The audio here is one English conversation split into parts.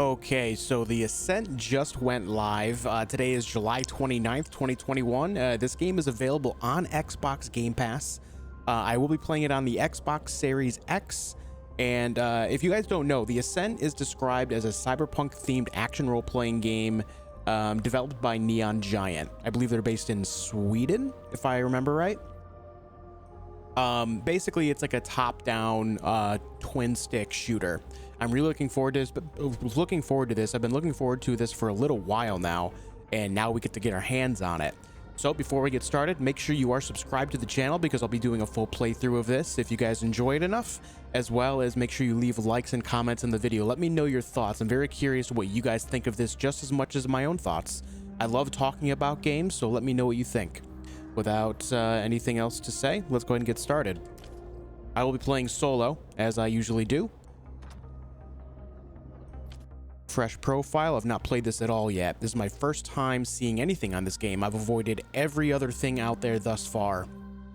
Okay, so the Ascent just went live. Today is July 29th, 2021. This game is available on Xbox Game Pass. I will be playing it on the Xbox Series X. And if you guys don't know, the Ascent is described as a cyberpunk-themed action role-playing game developed by Neon Giant. I believe they're based in Sweden, if I remember right. Basically, it's like a top-down twin-stick shooter. I'm really looking forward to this. I've been looking forward to this for a little while now, and now we get to get our hands on it. So before we get started, make sure you are subscribed to the channel because I'll be doing a full playthrough of this if you guys enjoy it enough, as well as make sure you leave likes and comments in the video. Let me know your thoughts. I'm very curious what you guys think of this just as much as my own thoughts. I love talking about games, so let me know what you think. Without anything else to say, let's go ahead and get started. I will be playing solo, as I usually do. Fresh profile. I've not played this at all yet. This is my first time seeing anything on this game. I've avoided every other thing out there thus far.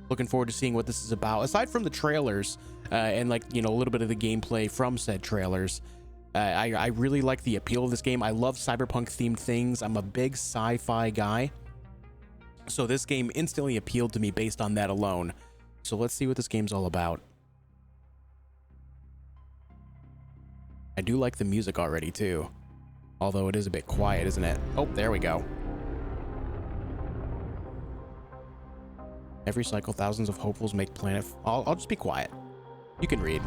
Looking forward to seeing what this is about. Aside from the trailers and a little bit of the gameplay from said trailers, I really like the appeal of this game. I love cyberpunk themed things. I'm a big sci-fi guy. So this game instantly appealed to me based on that alone. So let's see what this game's all about. I do like the music already too, although it is a bit quiet, isn't it? Oh, there we go. Every cycle, thousands of hopefuls make planet. I'll just be quiet. You can read.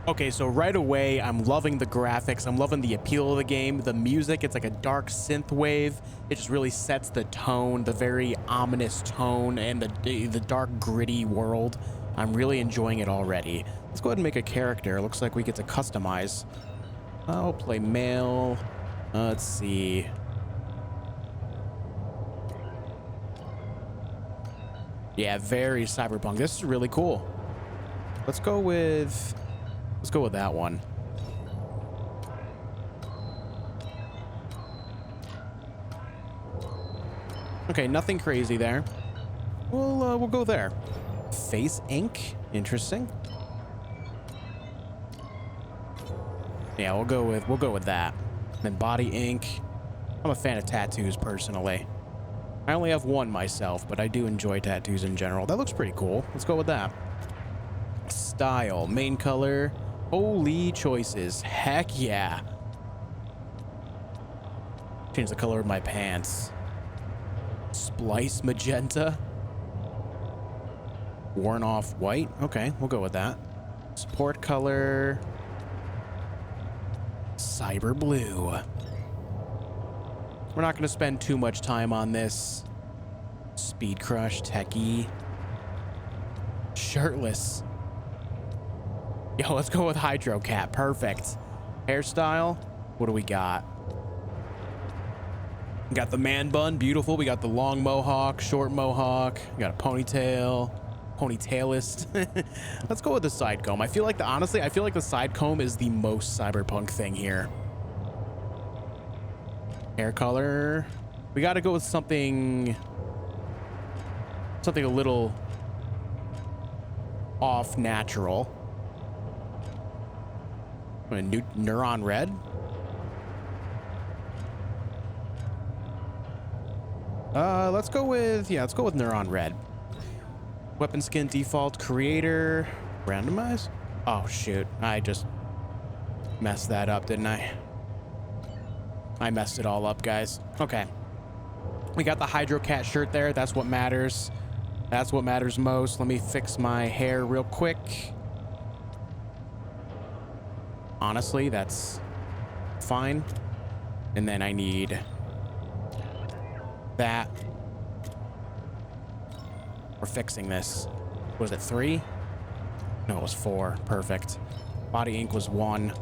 Okay, so right away, I'm loving the graphics. I'm loving the appeal of the game. The music, it's like a dark synth wave. It just really sets the tone, the very ominous tone, and the dark, gritty world. I'm really enjoying it already. Let's go ahead and make a character. It looks like we get to customize. I'll play male. Let's see. Yeah, very cyberpunk. This is really cool. Let's go with that one. Okay, nothing crazy there. We'll go there. Face ink, interesting. Yeah, we'll go with that. Then body ink. I'm a fan of tattoos personally. I only have one myself, but I do enjoy tattoos in general. That looks pretty cool. Let's go with that. Style, main color. Holy choices. Heck yeah. Change the color of my pants. Splice magenta. Worn off white. Okay, we'll go with that. Support color. Cyber blue. We're not going to spend too much time on this. Speed crush, techie. Shirtless. Yo, let's go with hydro cap. Perfect. Hairstyle. What do we got? We got the man bun. Beautiful. We got the long mohawk, short mohawk. We got a ponytail. Ponytailist. Let's go with the side comb. Honestly, I feel like the side comb is the most cyberpunk thing here. Hair color. We got to go with something a little off natural. A new neuron red. Let's go with neuron red. Weapon skin default creator randomize. Oh shoot, I just messed that up, didn't I? I messed it all up, guys. Okay, we got the Hydro Cat shirt there. That's what matters. That's what matters most. Let me fix my hair real quick. Honestly, that's fine. And then I need that. We're fixing this. Was it 3? No, it was 4. Perfect. Body ink was 1.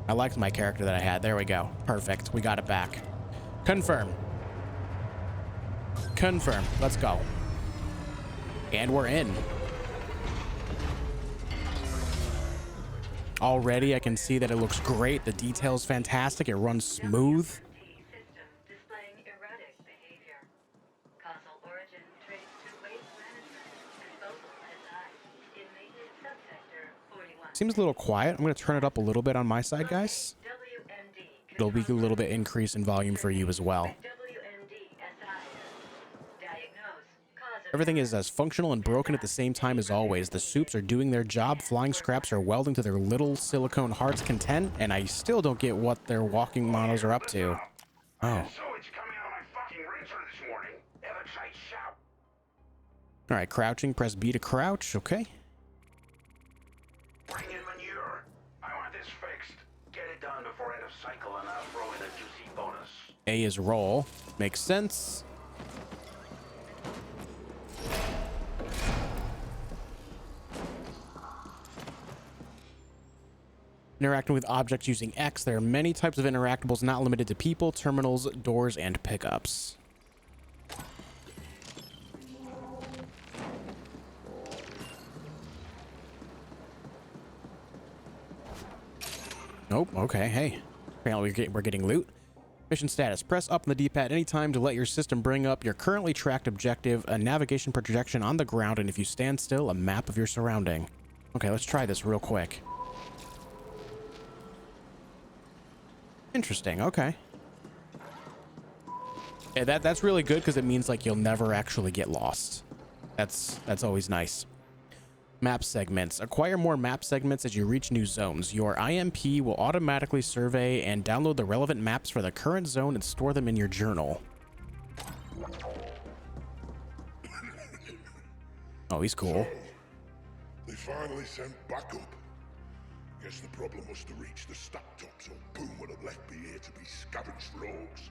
I liked my character that I had. There we go. Perfect. We got it back. Confirm. Confirm. Let's go. And we're in. Already I can see that it looks great. The detail's fantastic. It runs smooth. Seems a little quiet. I'm going to turn it up a little bit on my side, guys. It'll be a little bit increase in volume for you as well. Everything is as functional and broken at the same time as always. The soups are doing their job. Flying scraps are welding to their little silicone heart's content, and I still don't get what their walking models are up to. Oh. All right, crouching. Press B to crouch. Okay. Bring in manure. I want this fixed. Get it done before end of cycle, and I'll throw in a juicy bonus. A is roll. Makes sense. Interacting with objects using X. There are many types of interactables, not limited to people, terminals, doors, and pickups. Nope. Okay. Hey. Apparently we're getting loot. Mission status. Press up on the D-pad anytime to let your system bring up your currently tracked objective, a navigation projection on the ground, and if you stand still, a map of your surrounding. Okay, let's try this real quick. Interesting. Okay. Yeah, that's really good because it means like you'll never actually get lost. That's always nice. Map segments. Acquire more map segments as you reach new zones. Your IMP will automatically survey and download the relevant maps for the current zone and store them in your journal. Oh, he's cool. So, they finally sent backup. Guess the problem was to reach the stack top, so Boom would have left me here to be scavenged rogues.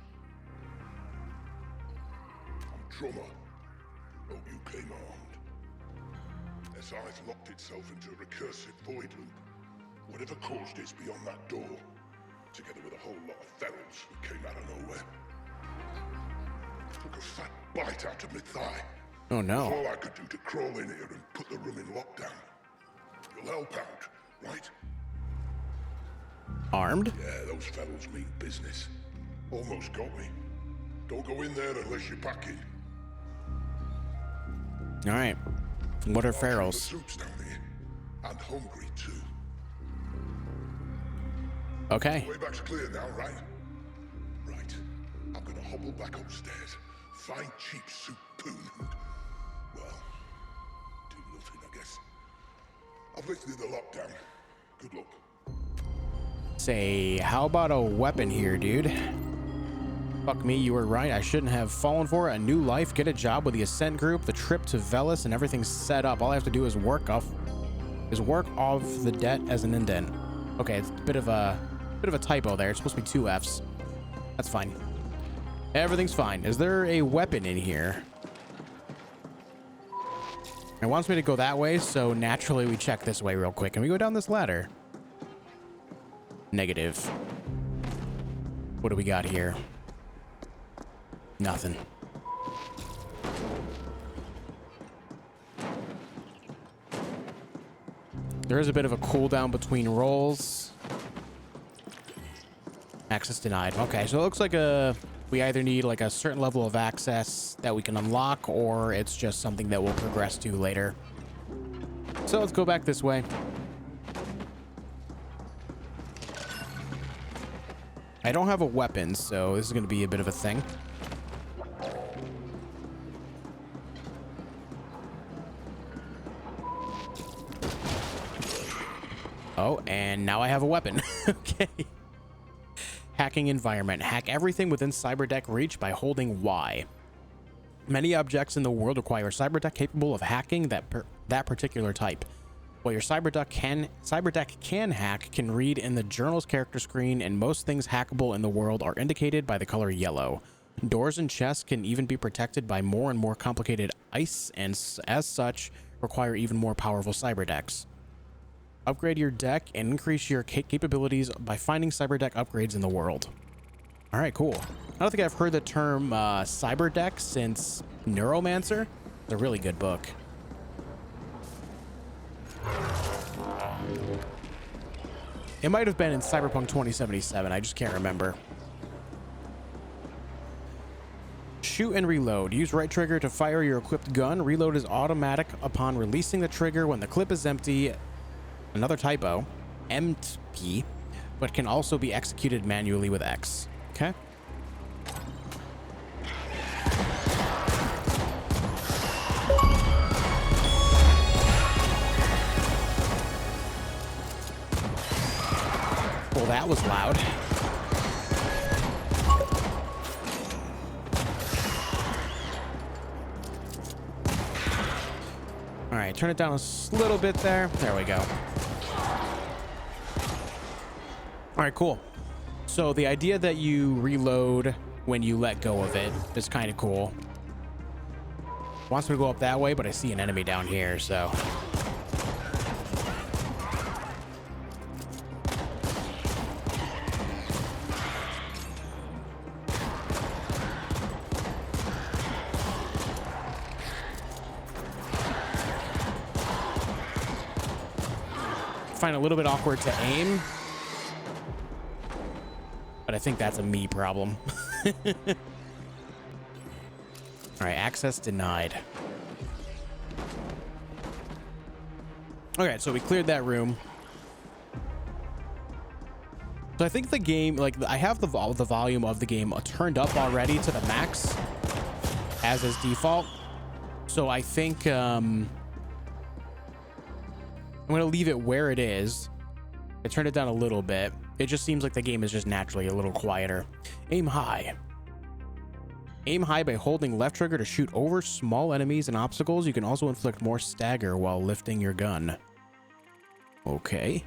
I'm Drummer. Hope you came armed. SI's locked itself into a recursive void loop. Whatever caused it's beyond that door, together with a whole lot of ferals who came out of nowhere. Took a fat bite out of my thigh. Oh no. All I could do to crawl in here and put the room in lockdown. You'll help out, right? Armed? Yeah, those fellows mean business. Almost got me. Don't go in there unless you're packing. All right. What are The ferals? soups down here. And hungry too. Okay. Way back's clear now, right? Right. I'm gonna hobble back upstairs, find cheap soup poon, and, well, do nothing, I guess. I've lifted the lockdown. Good luck. Say, how about a weapon here, dude? Fuck me, you were right. I shouldn't have fallen for it. A new life, get a job with the Ascent Group, the trip to Veles, and everything's set up. All I have to do is work off the debt as an indent. Okay, it's a bit of a typo there. It's supposed to be 2 Fs. That's fine. Everything's fine. Is there a weapon in here? It wants me to go that way, so naturally we check this way real quick. Can we go down this ladder? Negative. What do we got here? Nothing. There is a bit of a cooldown between rolls. Access denied. Okay, so it looks like we either need like a certain level of access that we can unlock, or it's just something that we'll progress to later. So let's go back this way. I don't have a weapon, so this is going to be a bit of a thing. Oh, and now I have a weapon. Okay. Hacking environment. Hack everything within cyberdeck reach by holding Y. Many objects in the world require cyberdeck capable of hacking that particular type. What your cyberdeck can hack can read in the journal's character screen, and most things hackable in the world are indicated by the color yellow. Doors and chests can even be protected by more and more complicated ice, and as such, require even more powerful cyberdecks. Upgrade your deck and increase your capabilities by finding cyberdeck upgrades in the world. All right, cool. I don't think I've heard the term cyberdeck since Neuromancer. It's a really good book. It might have been in Cyberpunk 2077. I just can't remember. Shoot and reload. Use right trigger to fire your equipped gun. Reload is automatic upon releasing the trigger when the clip is empty. Another typo, empty, but can also be executed manually with X. Okay. Well, that was loud. All right, turn it down a little bit there. There we go. All right, cool. So the idea that you reload when you let go of it is kind of cool. Wants me to go up that way, but I see an enemy down here, so. Find it a little bit awkward to aim, but I think that's a me problem. All right, access denied. Okay, so we cleared that room. So I think the game, like, I have the volume of the game turned up already to the max, as is default. So I think I'm going to leave it where it is. I turned it down a little bit. It just seems like the game is just naturally a little quieter. Aim high. Aim high by holding left trigger to shoot over small enemies and obstacles. You can also inflict more stagger while lifting your gun. Okay.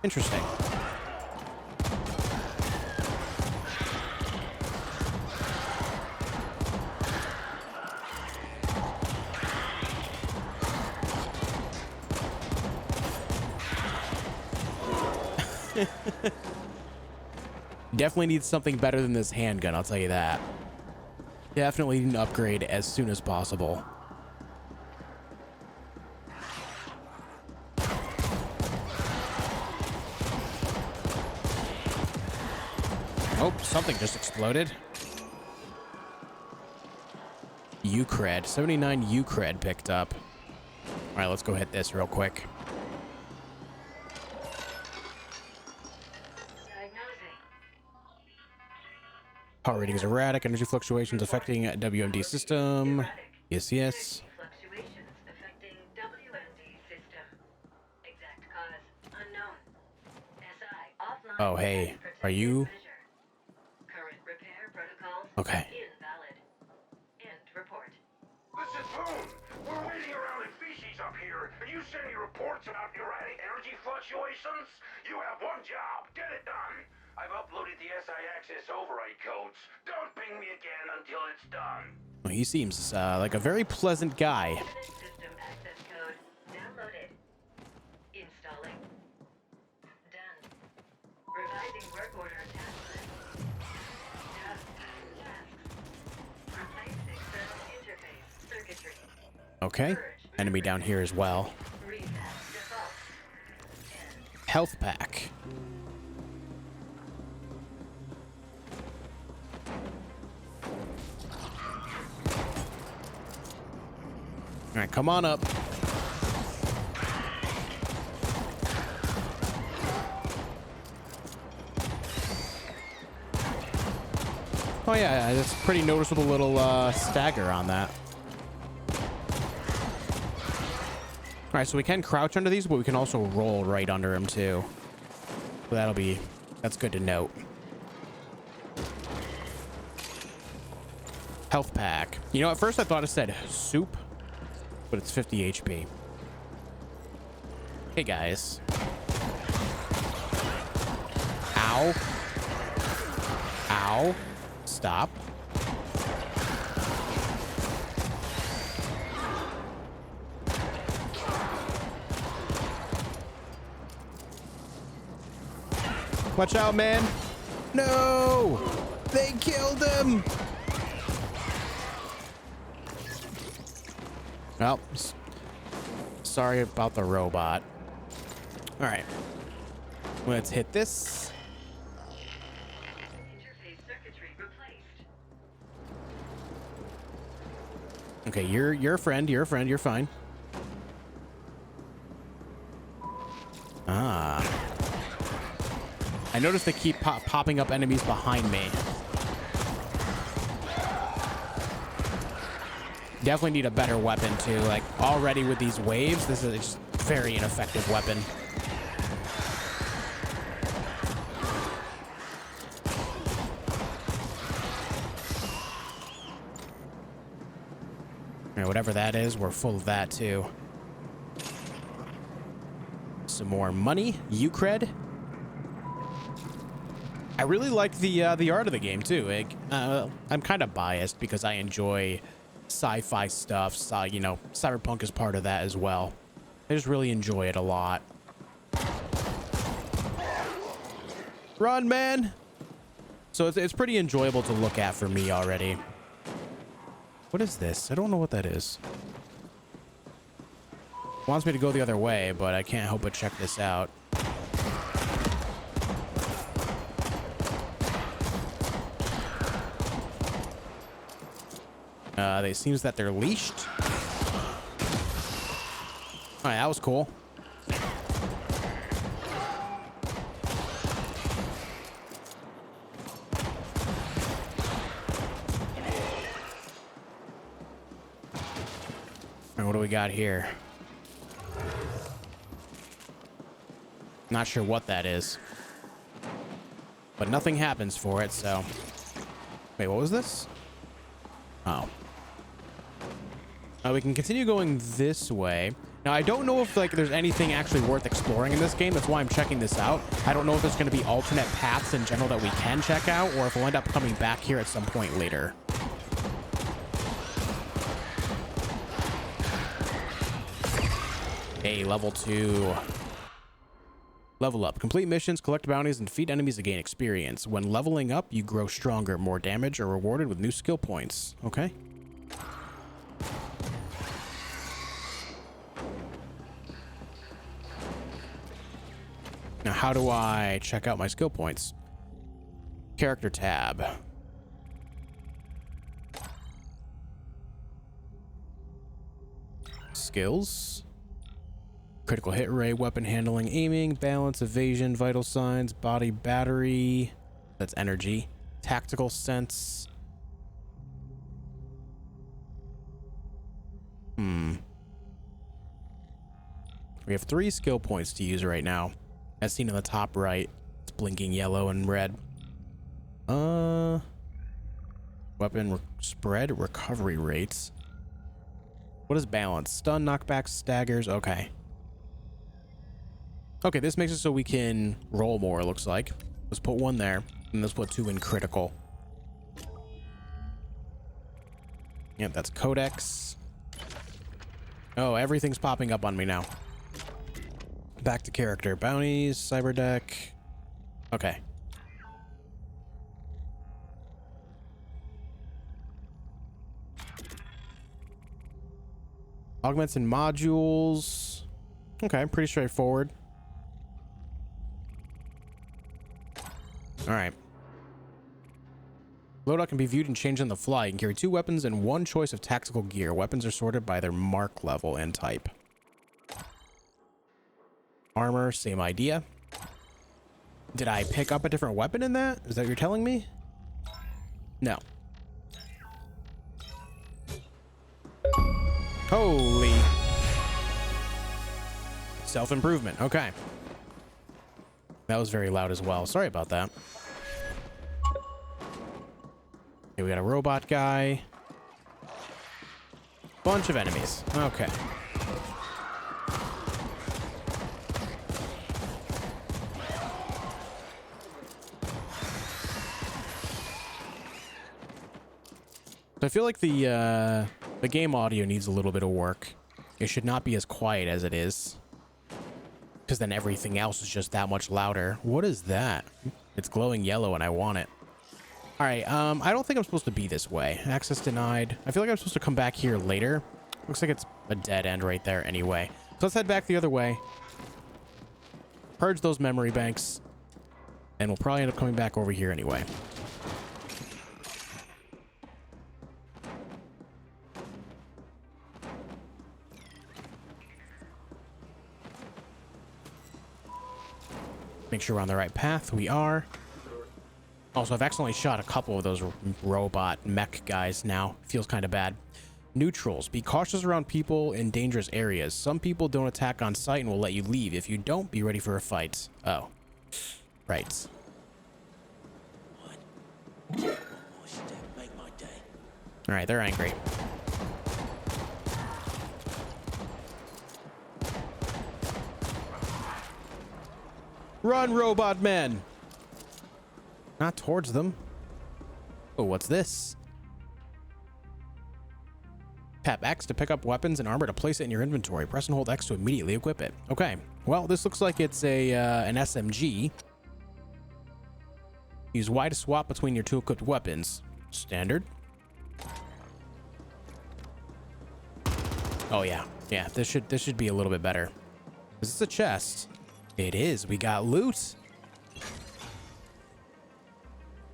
Interesting. Definitely needs something better than this handgun, I'll tell you that. Definitely need an upgrade as soon as possible. Oh, something just exploded. U-cred. 79 U-cred picked up. All right, let's go hit this real quick. Power reading is erratic. Energy fluctuations affecting WMD system. Yes, yes. Fluctuations affecting WMD system. Exact cause unknown. SI offline. Oh, hey. Are you? Current repair protocols Okay. invalid. End report. Listen, Boone, we're waiting around in feces up here, and you send me reports about erratic energy fluctuations? You have one job. Get it done. I've uploaded the SI access override codes. Don't ping me again until it's done. Well, he seems like a very pleasant guy. System access code downloaded. Installing. Done. Revising work order task list. Tasks. Replace external interface circuitry. Okay. Enemy down here as well. Reset default. End. Health pack. All right, come on up. Oh yeah, that's pretty noticeable little stagger on that. All right, so we can crouch under these, but we can also roll right under them too. So that's good to note. Health pack. You know, at first I thought it said soup, but it's 50 HP. Hey guys. Ow. Ow. Stop. Watch out, man. No! They killed him! Well, sorry about the robot. All right. Let's hit this. Interface circuitry replaced. Okay, you're a friend. You're a friend. You're fine. Ah. I noticed they keep popping up enemies behind me. Definitely need a better weapon too. Like already with these waves, this is just a very ineffective weapon. All right, whatever that is, we're full of that too. Some more money, Ucred. I really like the art of the game too. I'm kind of biased because I enjoy sci-fi stuff. So, you know, cyberpunk is part of that as well. I just really enjoy it a lot. Run, man! So it's pretty enjoyable to look at for me already. What is this? I don't know what that is. Wants me to go the other way, but I can't help but check this out. It seems that they're leashed. All right, that was cool. And what do we got here? Not sure what that is, but nothing happens for it, so. Wait, what was this? Oh. We can continue going this way. Now, I don't know if like there's anything actually worth exploring in this game. That's why I'm checking this out. I don't know if there's going to be alternate paths in general that we can check out, or if we'll end up coming back here at some point later. Hey, level 2. Level up. Complete missions, collect bounties, and defeat enemies to gain experience. When leveling up, you grow stronger. More damage are rewarded with new skill points. Okay. Now, how do I check out my skill points? Character tab. Skills. Critical hit rate, weapon handling, aiming, balance, evasion, vital signs, body battery. That's energy. Tactical sense. We have 3 skill points to use right now. As seen in the top right, it's blinking yellow and red. Weapon spread, recovery rates. What is balance? Stun, knockback, staggers. Okay. Okay, this makes it so we can roll more, it looks like. Let's put 1 there, and let's put 2 in critical. Yep, that's codex. Oh, everything's popping up on me now. Back to character. Bounties, cyber deck. Okay. Augments and modules. Okay, pretty straightforward. All right. Loadout can be viewed and changed on the fly. You can carry 2 weapons and 1 choice of tactical gear. Weapons are sorted by their mark level and type. Armor, same idea. Did I pick up a different weapon in that? Is that what you're telling me? No. Holy. Self-improvement. Okay. That was very loud as well. Sorry about that. Okay, we got a robot guy. Bunch of enemies. Okay. So I feel like the game audio needs a little bit of work. It should not be as quiet as it is, because then everything else is just that much louder. What is that? It's glowing yellow and I want it. All right, I don't think I'm supposed to be this way. Access denied. I feel like I'm supposed to come back here later. Looks like it's a dead end right there anyway. So let's head back the other way. Purge those memory banks. And we'll probably end up coming back over here anyway. Make sure we're on the right path. We are. Also, I've accidentally shot a couple of those robot mech guys now. Feels kind of bad. Neutrals. Be cautious around people in dangerous areas. Some people don't attack on sight and will let you leave. If you don't, be ready for a fight. Oh. Right. Alright, they're angry. Run, robot men! Not towards them. Oh, what's this? Tap X to pick up weapons and armor to place it in your inventory. Press and hold X to immediately equip it. Okay. Well, this looks like it's a an SMG. Use Y to swap between your 2 equipped weapons. Standard. Oh yeah. Yeah, this should be a little bit better. Is this a chest? It is. We got loot.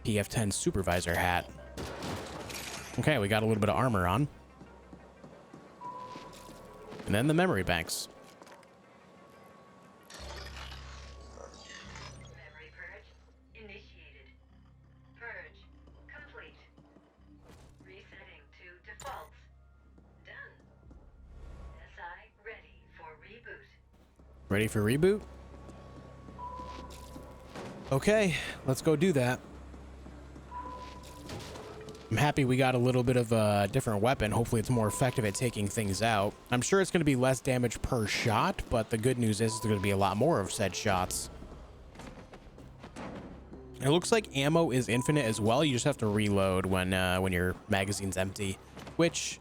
PF10 supervisor hat. Okay, we got a little bit of armor on. And then the memory banks. Memory purge initiated. Purge complete. Resetting to default. Done. SI ready for reboot. Ready for reboot? Okay, let's go do that. I'm happy we got a little bit of a different weapon. Hopefully it's more effective at taking things out. I'm sure it's going to be less damage per shot, but the good news is there's going to be a lot more of said shots. It looks like ammo is infinite as well. You just have to reload when your magazine's empty, which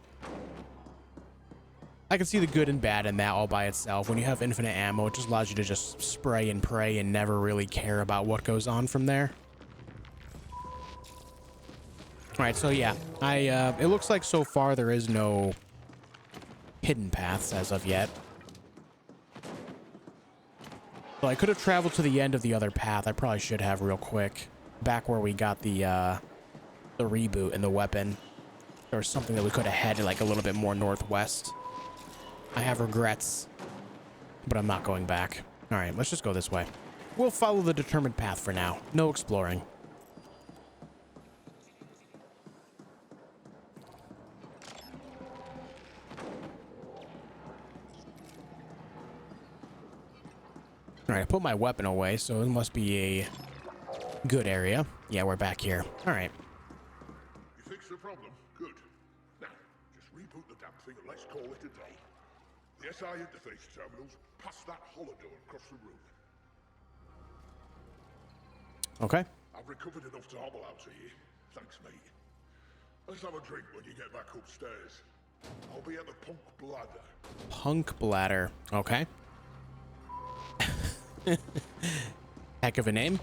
I can see the good and bad in that all by itself. When you have infinite ammo, it just allows you to just spray and pray and never really care about what goes on from there. All right, so yeah, it looks like so far there is no hidden paths as of yet. So I could have traveled to the end of the other path. I probably should have real quick. Back where we got the reboot and the weapon. There was something that we could have headed like a little bit more northwest. I have regrets, but I'm not going back. All right, let's just go this way. We'll follow the determined path for now. No exploring. All right, I put my weapon away, so it must be a good area. Yeah, we're back here. All right. You fixed the problem? Good. Now, just reboot the damn thing and let's call it a day. The SI interface terminal's past that holodoor across the room. Okay. I've recovered enough to hobble out to you. Thanks, mate. Let's have a drink when you get back upstairs. I'll be at the Punk Bladder. Punk Bladder. Okay. Heck of a name.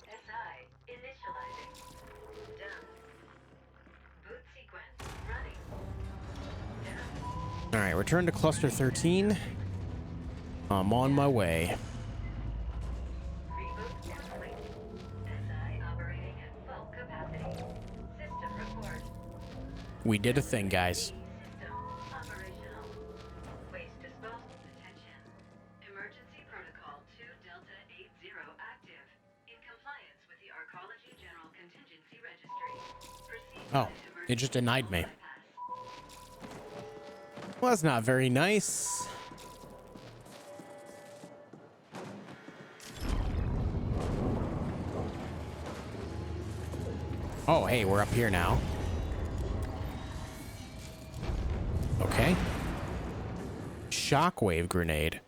SI initializing. Done. Boot sequence running. Done. All right, return to cluster 13. I'm on my way. Reboot complete. SI operating at full capacity. System report. We did a thing, guys. System operational. Waste disposal detention. Emergency protocol 2 Delta 80 active. In compliance with the Arcology General Contingency Registry. Proceed Oh, with it just denied me. bypass. Well, that's not very nice. Oh, hey, we're up here now. Okay. Shockwave grenade.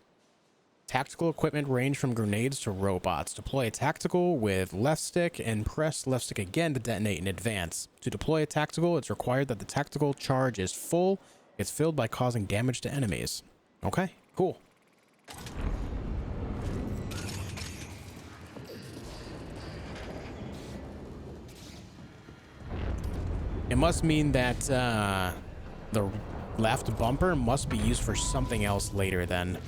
Tactical equipment range from grenades to robots. Deploy a tactical with left stick and press left stick again to detonate in advance. To deploy a tactical, it's required that the tactical charge is full. It's filled by causing damage to enemies. Okay, cool. It must mean that the left bumper must be used for something else later then.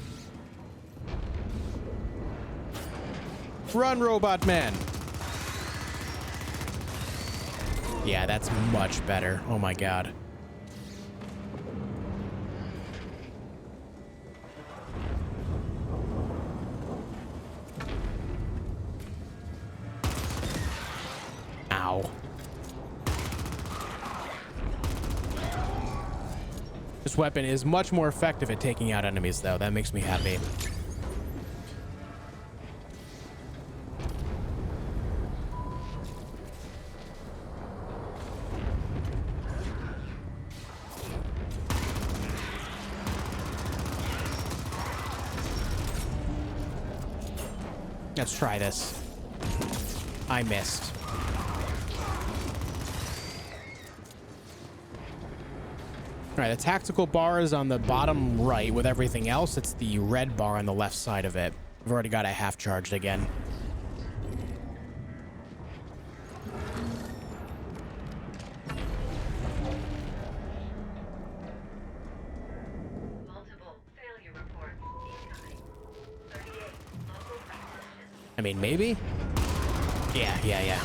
Run, robot man! Yeah, that's much better. Oh my god. Ow. This weapon is much more effective at taking out enemies, though. That makes me happy. Let's try this. I missed. All right, the tactical bar is on the bottom right. With everything else, it's the red bar on the left side of it. I've already got it half charged again. Multiple failure reports incoming. 38 local malfunctions. I mean, maybe? Yeah.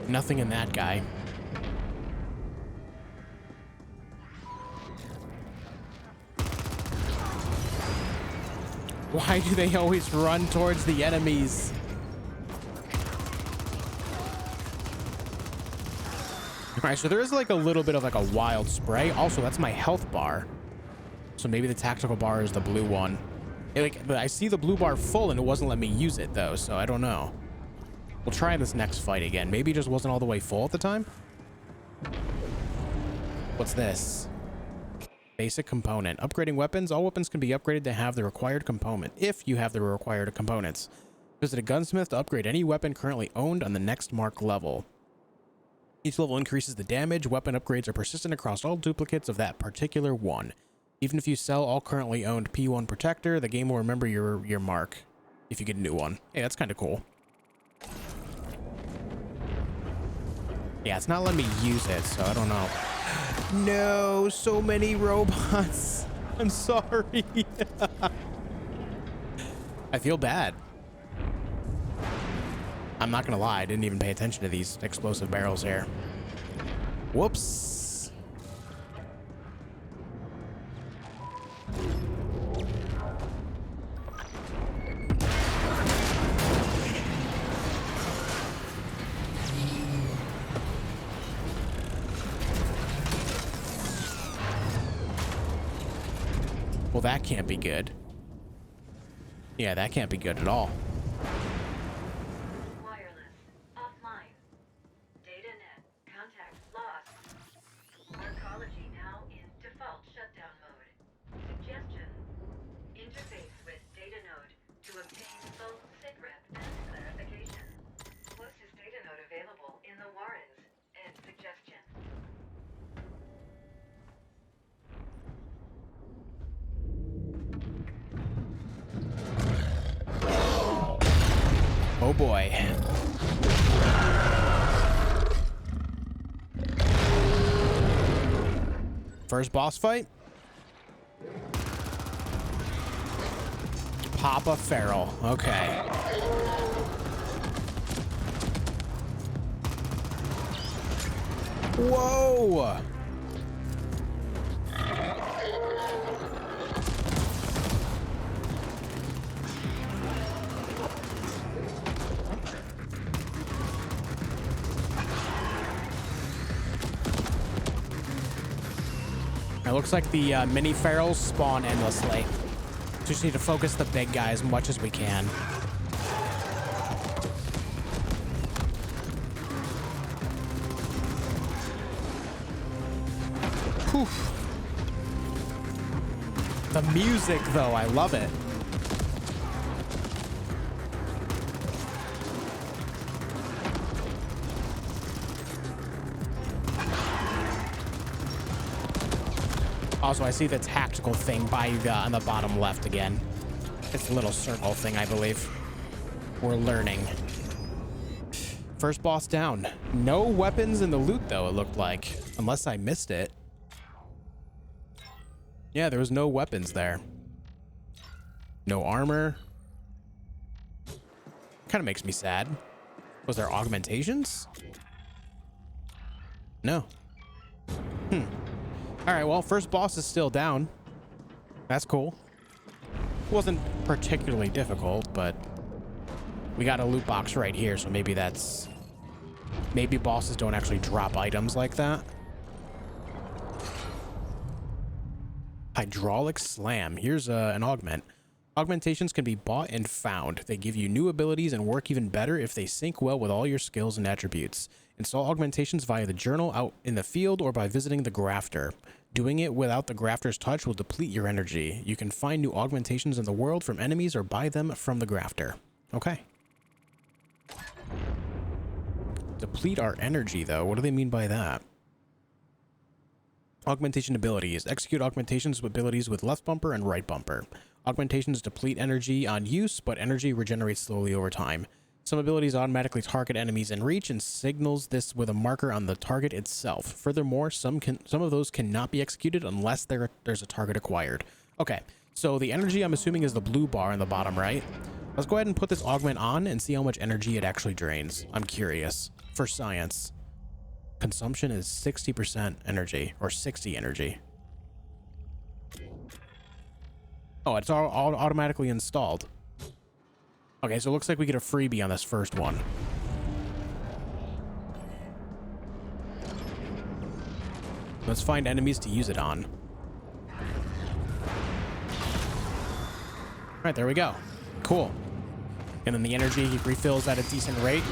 Nothing in that guy. Why do they always run towards the enemies? All right, so there is like a little bit of like a wild spray. Also, that's my health bar. So maybe the tactical bar is the blue one. But I see the blue bar full and it wasn't letting me use it though, so I don't know. We'll try this next fight again. Maybe it just wasn't all the way full at the time. What's this? Basic component. Upgrading weapons. All weapons can be upgraded to have the required component if you have the required components. Visit a gunsmith to upgrade any weapon currently owned on the next marked level. Each level increases the damage. Weapon upgrades are persistent across all duplicates of that particular one. Even if you sell all currently owned P1 protector, the game will remember your mark if you get a new one. Hey, that's kind of cool. Yeah, it's not letting me use it, so I don't know. No, so many robots. I'm sorry. I feel bad. I'm not gonna lie, I didn't even pay attention to these explosive barrels here. Whoops. Well, that can't be good. Yeah, that can't be good at all. Wireless. Offline. Data net. Contact lost. Arcology now in default shutdown mode. Suggestion. Interface with data node to obtain full sitrep and clarification. Closest data node available in the Warrens. End suggestion. Oh boy. First boss fight. Papa Feral. Okay. Whoa. It looks like the mini ferals spawn endlessly. Just need to focus the big guy as much as we can. Poof. The music, though, I love it. Also, I see the tactical thing by on the bottom left again. It's a little circle thing, I believe. We're learning. First boss down. No weapons in the loot, though, it looked like. Unless I missed it. Yeah, there was no weapons there. No armor. Kind of makes me sad. Was there augmentations? No. All right, well, first boss is still down. That's cool. Wasn't particularly difficult, but we got a loot box right here, so maybe that's... Maybe bosses don't actually drop items like that. Hydraulic Slam. Here's an augment. Augmentations can be bought and found. They give you new abilities and work even better if they sync well with all your skills and attributes. Install augmentations via the journal out in the field or by visiting the grafter. Doing it without the grafter's touch will deplete your energy. You can find new augmentations in the world from enemies or buy them from the grafter. Okay. Deplete our energy, though. What do they mean by that? Augmentation abilities. Execute augmentations abilities with left bumper and right bumper. Augmentations deplete energy on use, but energy regenerates slowly over time. Some abilities automatically target enemies in reach and signals this with a marker on the target itself. Furthermore, some of those cannot be executed unless there's a target acquired. Okay, so the energy I'm assuming is the blue bar on the bottom right. Let's go ahead and put this augment on and see how much energy it actually drains. I'm curious. For science. Consumption is 60% energy, or 60 energy. Oh, it's all automatically installed. Okay, so it looks like we get a freebie on this first one. Let's find enemies to use it on. All right, there we go. Cool. And then the energy refills at a decent rate.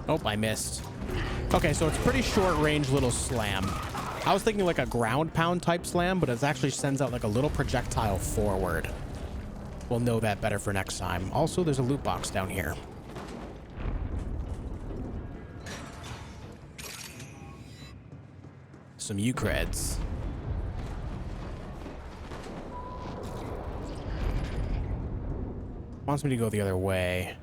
Oh, I missed. Okay, so it's pretty short range little slam. I was thinking like a ground pound type slam, but it actually sends out like a little projectile forward. We'll know that better for next time. Also, there's a loot box down here. Some U-creds. Wants me to go the other way.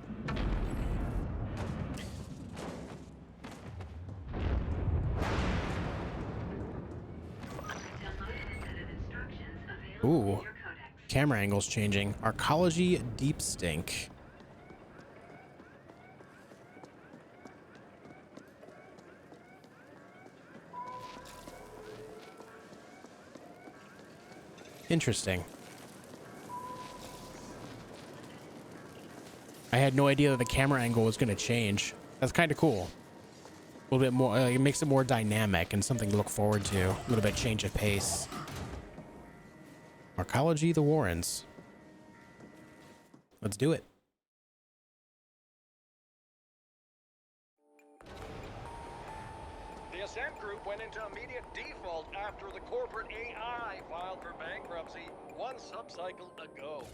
Ooh, camera angle's changing. Arcology deep stink. Interesting. I had no idea that the camera angle was going to change. That's kind of cool. A little bit more, it makes it more dynamic and something to look forward to. A little bit change of pace. Arcology, the Warrens. Let's do it. The Ascent Group went into immediate default after the corporate AI filed for bankruptcy one subcycle ago.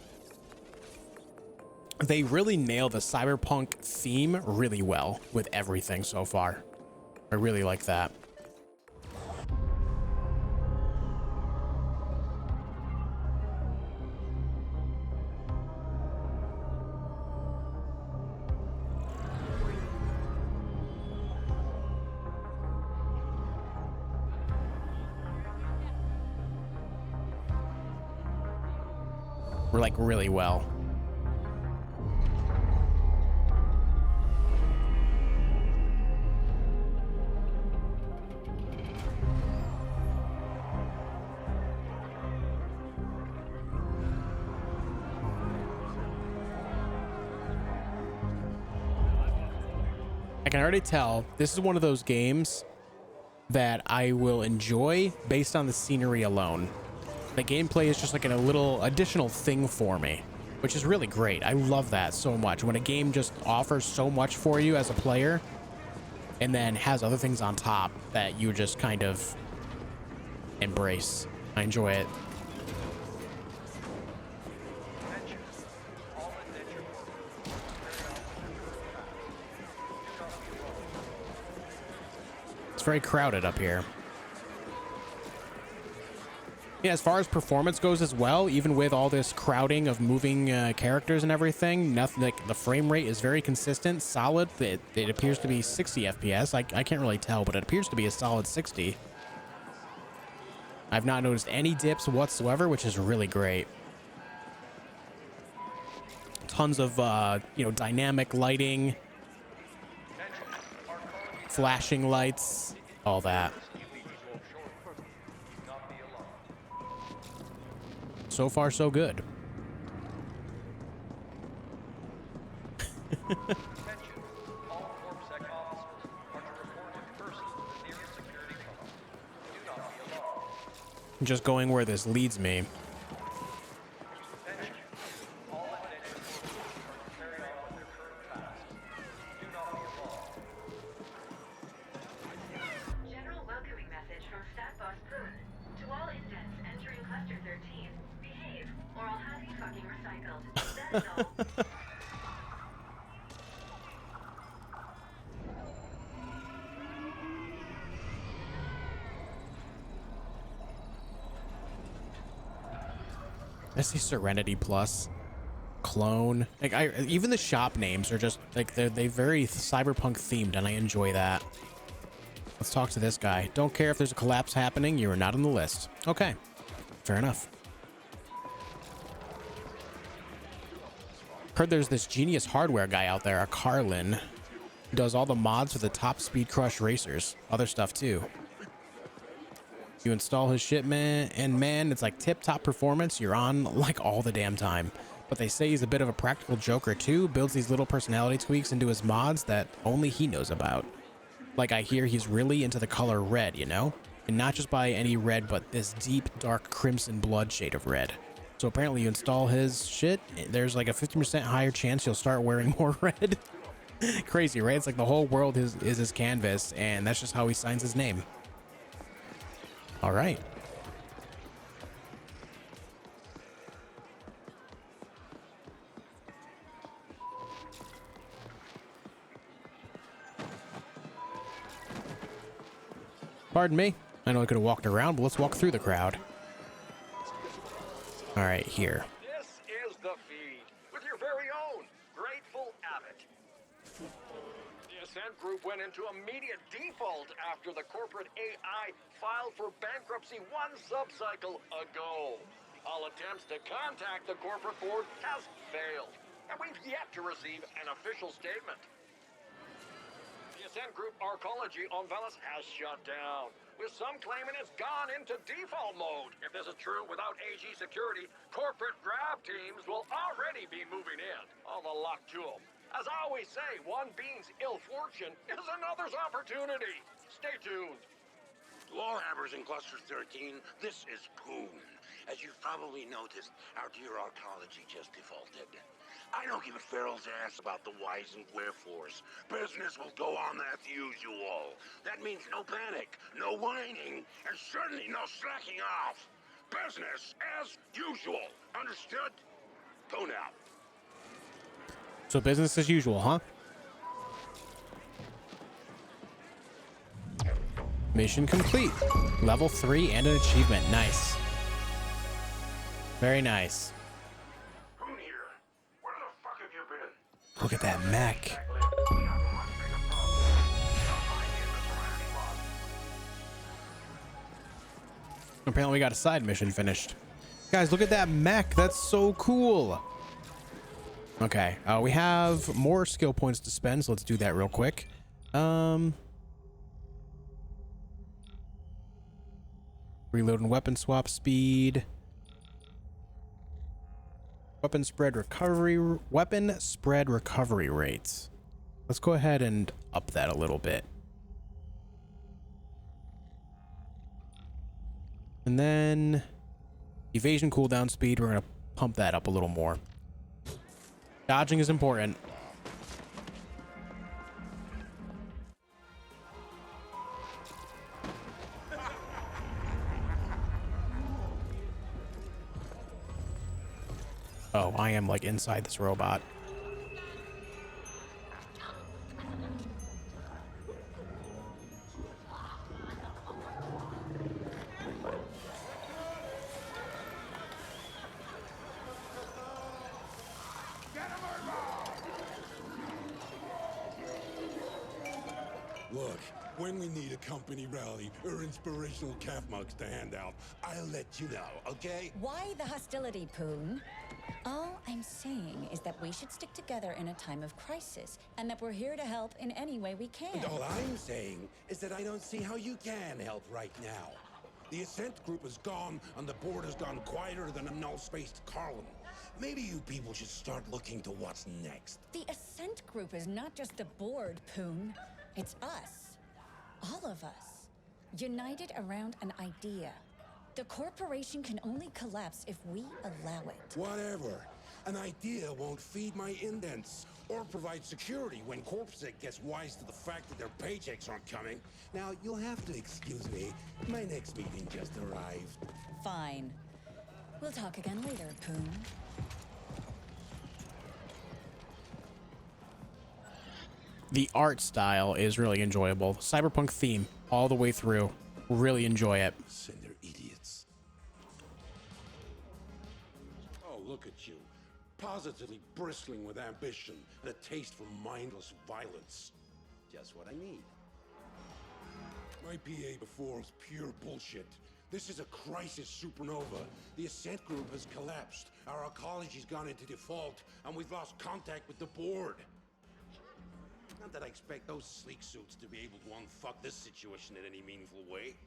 they really nail the cyberpunk theme really well with everything so far. I really like that. Like really well. I can already tell this is one of those games that I will enjoy based on the scenery alone. The gameplay is just like a little additional thing for me, which is really great. I love that so much. When a game just offers so much for you as a player and then has other things on top that you just kind of embrace. I enjoy it. It's very crowded up here. Yeah, as far as performance goes as well, even with all this crowding of moving characters and everything, nothing, like the frame rate is very consistent, solid. It appears to be 60 FPS. I can't really tell, but it appears to be a solid 60. I've not noticed any dips whatsoever, which is really great. Tons of dynamic lighting, flashing lights, all that. So far, so good. Just going where this leads me. General welcoming message from Stat Boss Poon. To all indents entering Cluster 13, behave, or I'll have you fucking recycled. That's all. I see Serenity Plus, Clone. Like even the shop names are just like they very cyberpunk themed, and I enjoy that. Let's talk to this guy. Don't care if there's a collapse happening. You are not on the list. Okay, fair enough. Heard there's this genius hardware guy out there, a Carlin, who does all the mods for the top Speed Crush racers, other stuff too. You install his shipment, and man, it's like tip-top performance. You're on like all the damn time. But they say he's a bit of a practical joker too, builds these little personality tweaks into his mods that only he knows about. Like I hear he's really into the color red, you know? And not just by any red, but this deep, dark crimson blood shade of red. So apparently you install his shit, there's like a 50% higher chance you'll start wearing more red. Crazy, right? It's like the whole world is his canvas, and that's just how he signs his name. All right. Pardon me. I know I could have walked around, but let's walk through the crowd. All right, here. This is the feed with your very own Grateful Abbott. The Ascent Group went into immediate default after the corporate AI filed for bankruptcy one subcycle ago. All attempts to contact the corporate board has failed, and we've yet to receive an official statement. The Ascent Group arcology on Veles has shut down, with some claiming it's gone into default mode. If this is true, without AG security, corporate grab teams will already be moving in. All the luck to them. As I always say, one being's ill fortune is another's opportunity. Stay tuned. To all hammers in Cluster 13, this is Poon. As you've probably noticed, our dear arcology just defaulted. I don't give a feral's ass about the whys and wherefores. Business will go on as usual. That means no panic, no whining, and certainly no slacking off. Business as usual. Understood? Poon out. So business as usual, huh? Mission complete. Level 3 and an achievement. Nice. Very nice. Who here? Where the fuck have you been? Look at that mech. Exactly. We have a much bigger problem. You'll find me in the surrounding boss. Apparently we got a side mission finished. Guys, look at that mech. That's so cool. Okay, we have more skill points to spend, so let's do that real quick. Reload and weapon swap speed. Weapon spread recovery rates. Let's go ahead and up that a little bit. And then evasion cooldown speed, we're gonna pump that up a little more. Dodging is important. Oh, I am like inside this robot. Look, when we need a company rally or inspirational calf mugs to hand out, I'll let you know, okay? Why the hostility, Poon? All I'm saying is that we should stick together in a time of crisis, and that we're here to help in any way we can. And all I'm saying is that I don't see how you can help right now. The Ascent Group is gone, and the board has gone quieter than a null-spaced column. Maybe you people should start looking to what's next. The Ascent Group is not just the board, Poon. It's us. All of us. United around an idea. The corporation can only collapse if we allow it. Whatever. An idea won't feed my indents or provide security when CorpSec gets wise to the fact that their paychecks aren't coming. Now, you'll have to excuse me. My next meeting just arrived. Fine. We'll talk again later, Poon. The art style is really enjoyable. Cyberpunk theme all the way through. Really enjoy it. Send their idiots. Oh, look at you. Positively bristling with ambition and a taste for mindless violence. Just what I need. My PA before was pure bullshit. This is a crisis supernova. The Ascent Group has collapsed. Our arcology's gone into default, and we've lost contact with the board. Not that I expect those sleek suits to be able to unfuck this situation in any meaningful way.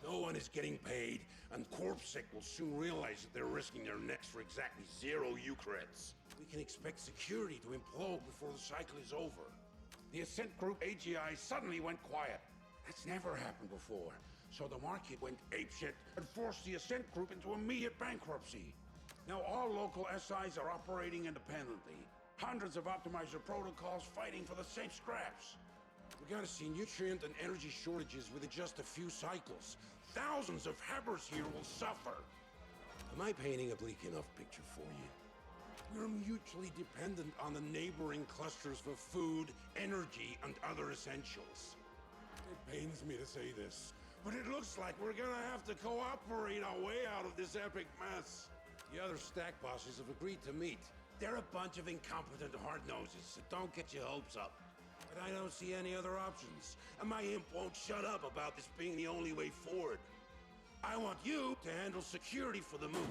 No one is getting paid, and CorpSec will soon realize that they're risking their necks for exactly 0 Eucreds. We can expect security to implode before the cycle is over. The Ascent Group AGI suddenly went quiet. That's never happened before. So the market went apeshit and forced the Ascent Group into immediate bankruptcy. Now all local SIs are operating independently. Hundreds of optimizer protocols fighting for the same scraps. We're gonna see nutrient and energy shortages within just a few cycles. Thousands of Hebers here will suffer. Am I painting a bleak enough picture for you? We're mutually dependent on the neighboring clusters for food, energy, and other essentials. It pains me to say this, but it looks like we're gonna have to cooperate our way out of this epic mess. The other stack bosses have agreed to meet. They're a bunch of incompetent hard-noses, so don't get your hopes up. But I don't see any other options, and my imp won't shut up about this being the only way forward. I want you to handle security for the moot.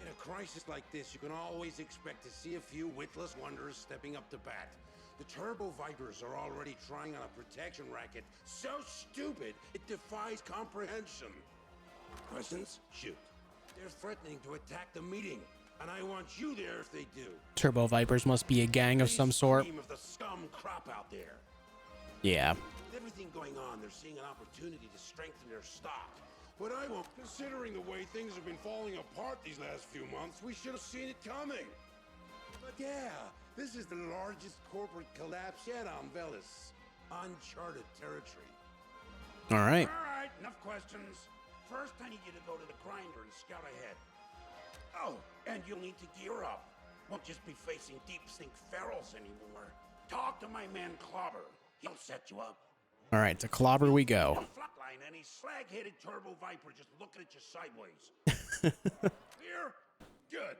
In a crisis like this, you can always expect to see a few witless wonders stepping up to bat. The Turbo Vipers are already trying on a protection racket so stupid it defies comprehension. Questions? Shoot. They're threatening to attack the meeting. And I want you there if they do. Turbo Vipers must be a gang of some sort. Of the scum crop out there. Yeah. With everything going on, they're seeing an opportunity to strengthen their stock. But I won't. Considering the way things have been falling apart these last few months, we should have seen it coming. But yeah, this is the largest corporate collapse yet on Veles. Uncharted territory. All right. All right, enough questions. First, I need you to go to the grinder and scout ahead. Oh, and you'll need to gear up. Won't just be facing deep sink ferals anymore. Talk to my man Clobber. He'll set you up. All right, to Clobber we go. Flatline any slag-headed turbo viper just looking at you sideways. Here? Good.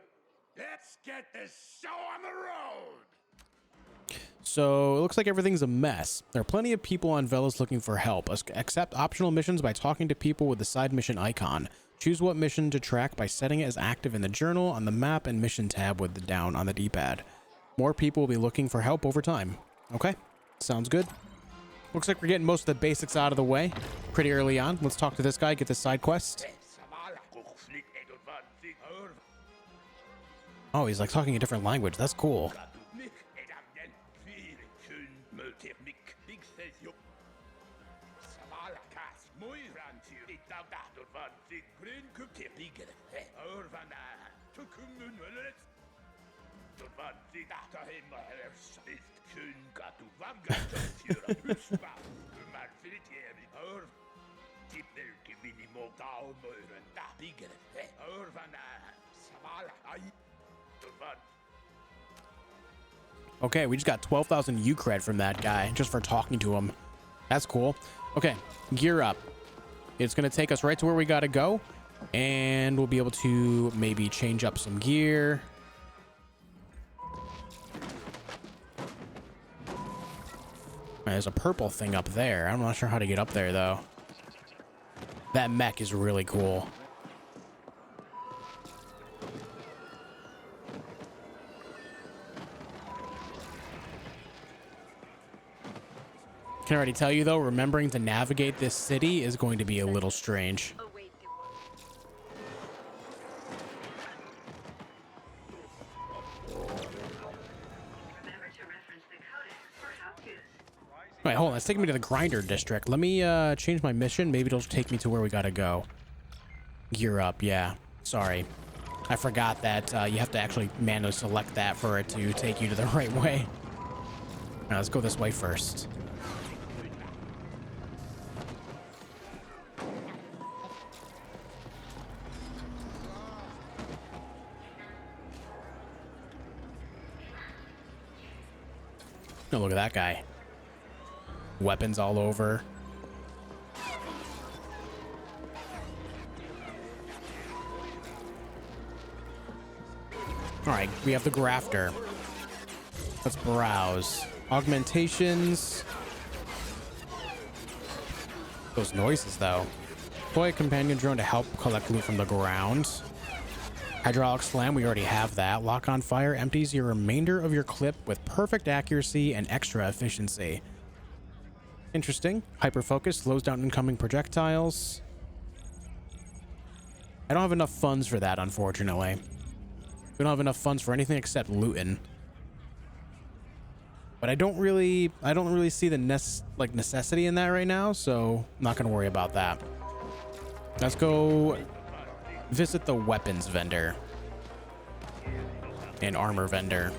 Let's get this show on the road. So it looks like everything's a mess. There are plenty of people on Veles looking for help. Accept optional missions by talking to people with the side mission icon. Choose what mission to track by setting it as active in the journal on the map and mission tab with the down on the D-pad. More people will be looking for help over time. Okay, sounds good. Looks like we're getting most of the basics out of the way pretty early on. Let's talk to this guy, get this side quest. Oh, he's like talking a different language. That's cool. Okay, we just got 12,000 U cred from that guy just for talking to him. That's cool. Okay, gear up. It's going to take us right to where we got to go, and we'll be able to maybe change up some gear. There's a purple thing up there. I'm not sure how to get up there, though. That mech is really cool. Can already tell you, though, remembering to navigate this city is going to be a little strange. All right, hold on. Let's take me to the grinder district. Let me change my mission. Maybe it'll take me to where we gotta go. Gear up, yeah. Sorry. I forgot that you have to actually manually select that for it to take you to the right way. All right, let's go this way first. Oh, look at that guy. Weapons all over. All right, we have the grafter. Let's browse. Augmentations. Those noises, though. Deploy a companion drone to help collect loot from the ground. Hydraulic slam, we already have that. Lock on fire empties your remainder of your clip with perfect accuracy and extra efficiency. Interesting. Hyper focus slows down incoming projectiles. I don't have enough funds for that, unfortunately. We don't have enough funds for anything except looting. But I don't really see the necessity in that right now, so I'm not gonna worry about that. Let's go visit the weapons vendor and armor vendor.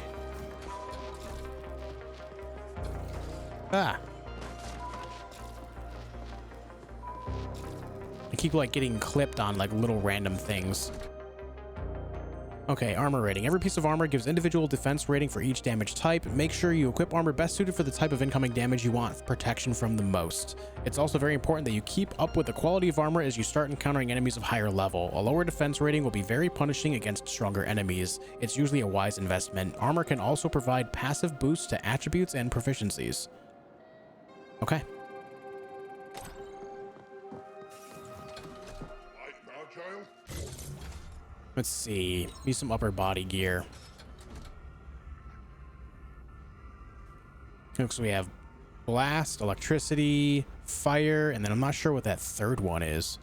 Ah. I keep like getting clipped on like little random things. Okay, armor rating. Every piece of armor gives individual defense rating for each damage type. Make sure you equip armor best suited for the type of incoming damage you want protection from the most. It's also very important that you keep up with the quality of armor as you start encountering enemies of higher level. A lower defense rating will be very punishing against stronger enemies. It's usually a wise investment. Armor can also provide passive boosts to attributes and proficiencies. Okay. Let's see. Need some upper body gear. Looks we have blast, electricity, fire, and then I'm not sure what that third one is.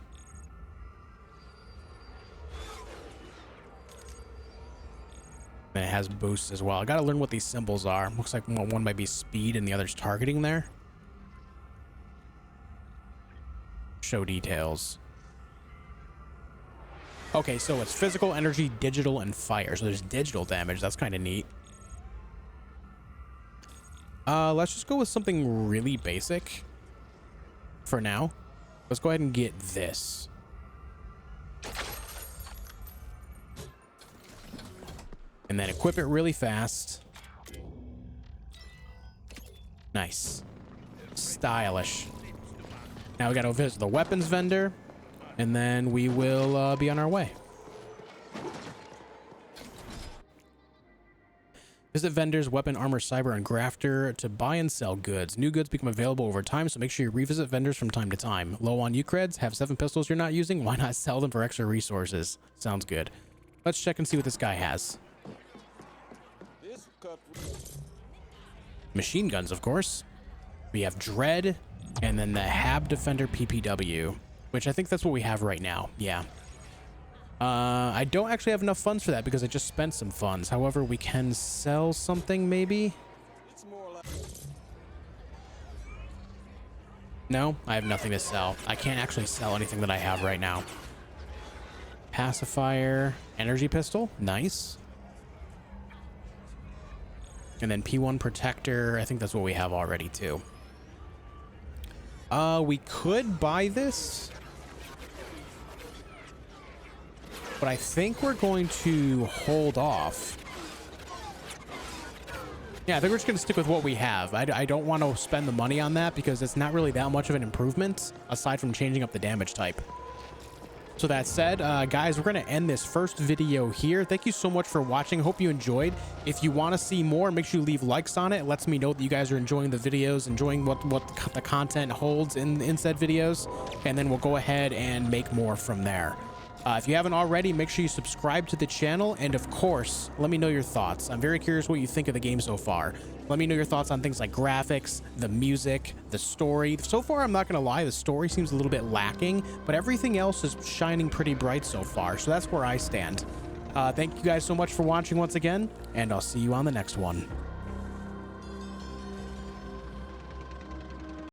And it has boosts as well. I gotta learn what these symbols are. Looks like one might be speed and the other's targeting there. Show details. Okay, so it's physical, energy, digital, and fire. So there's digital damage. That's kind of neat. Let's just go with something really basic for now. Let's go ahead and get this. and then equip it really fast. Nice. Stylish. Now we got to visit the weapons vendor, and then we will be on our way. Visit vendors, weapon, armor, cyber, and grafter to buy and sell goods. New goods become available over time, so make sure you revisit vendors from time to time. Low on U-creds? Have 7 pistols you're not using? Why not sell them for extra resources? Sounds good. Let's check and see what this guy has. Machine guns, of course. We have Dread, and then the Hab Defender PPW, which I think that's what we have right now. Yeah. I don't actually have enough funds for that because I just spent some funds. However, we can sell something maybe. No, I have nothing to sell. I can't actually sell anything that I have right now. Pacifier, energy pistol, nice. And then P1 protector, I think that's what we have already too. We could buy this, but I think we're going to hold off. Yeah, I think we're just going to stick with what we have. I don't want to spend the money on that because it's not really that much of an improvement aside from changing up the damage type. So that said, guys, we're going to end this first video here. Thank you so much for watching. Hope you enjoyed. If you want to see more, make sure you leave likes on it. It lets me know that you guys are enjoying the videos, enjoying what the content holds in said videos. And then we'll go ahead and make more from there. If you haven't already, make sure you subscribe to the channel. And of course, let me know your thoughts. I'm very curious what you think of the game so far. Let me know your thoughts on things like graphics, the music, the story. So far, I'm not going to lie, the story seems a little bit lacking, but everything else is shining pretty bright so far. So that's where I stand. Thank you guys so much for watching once again, and I'll see you on the next one.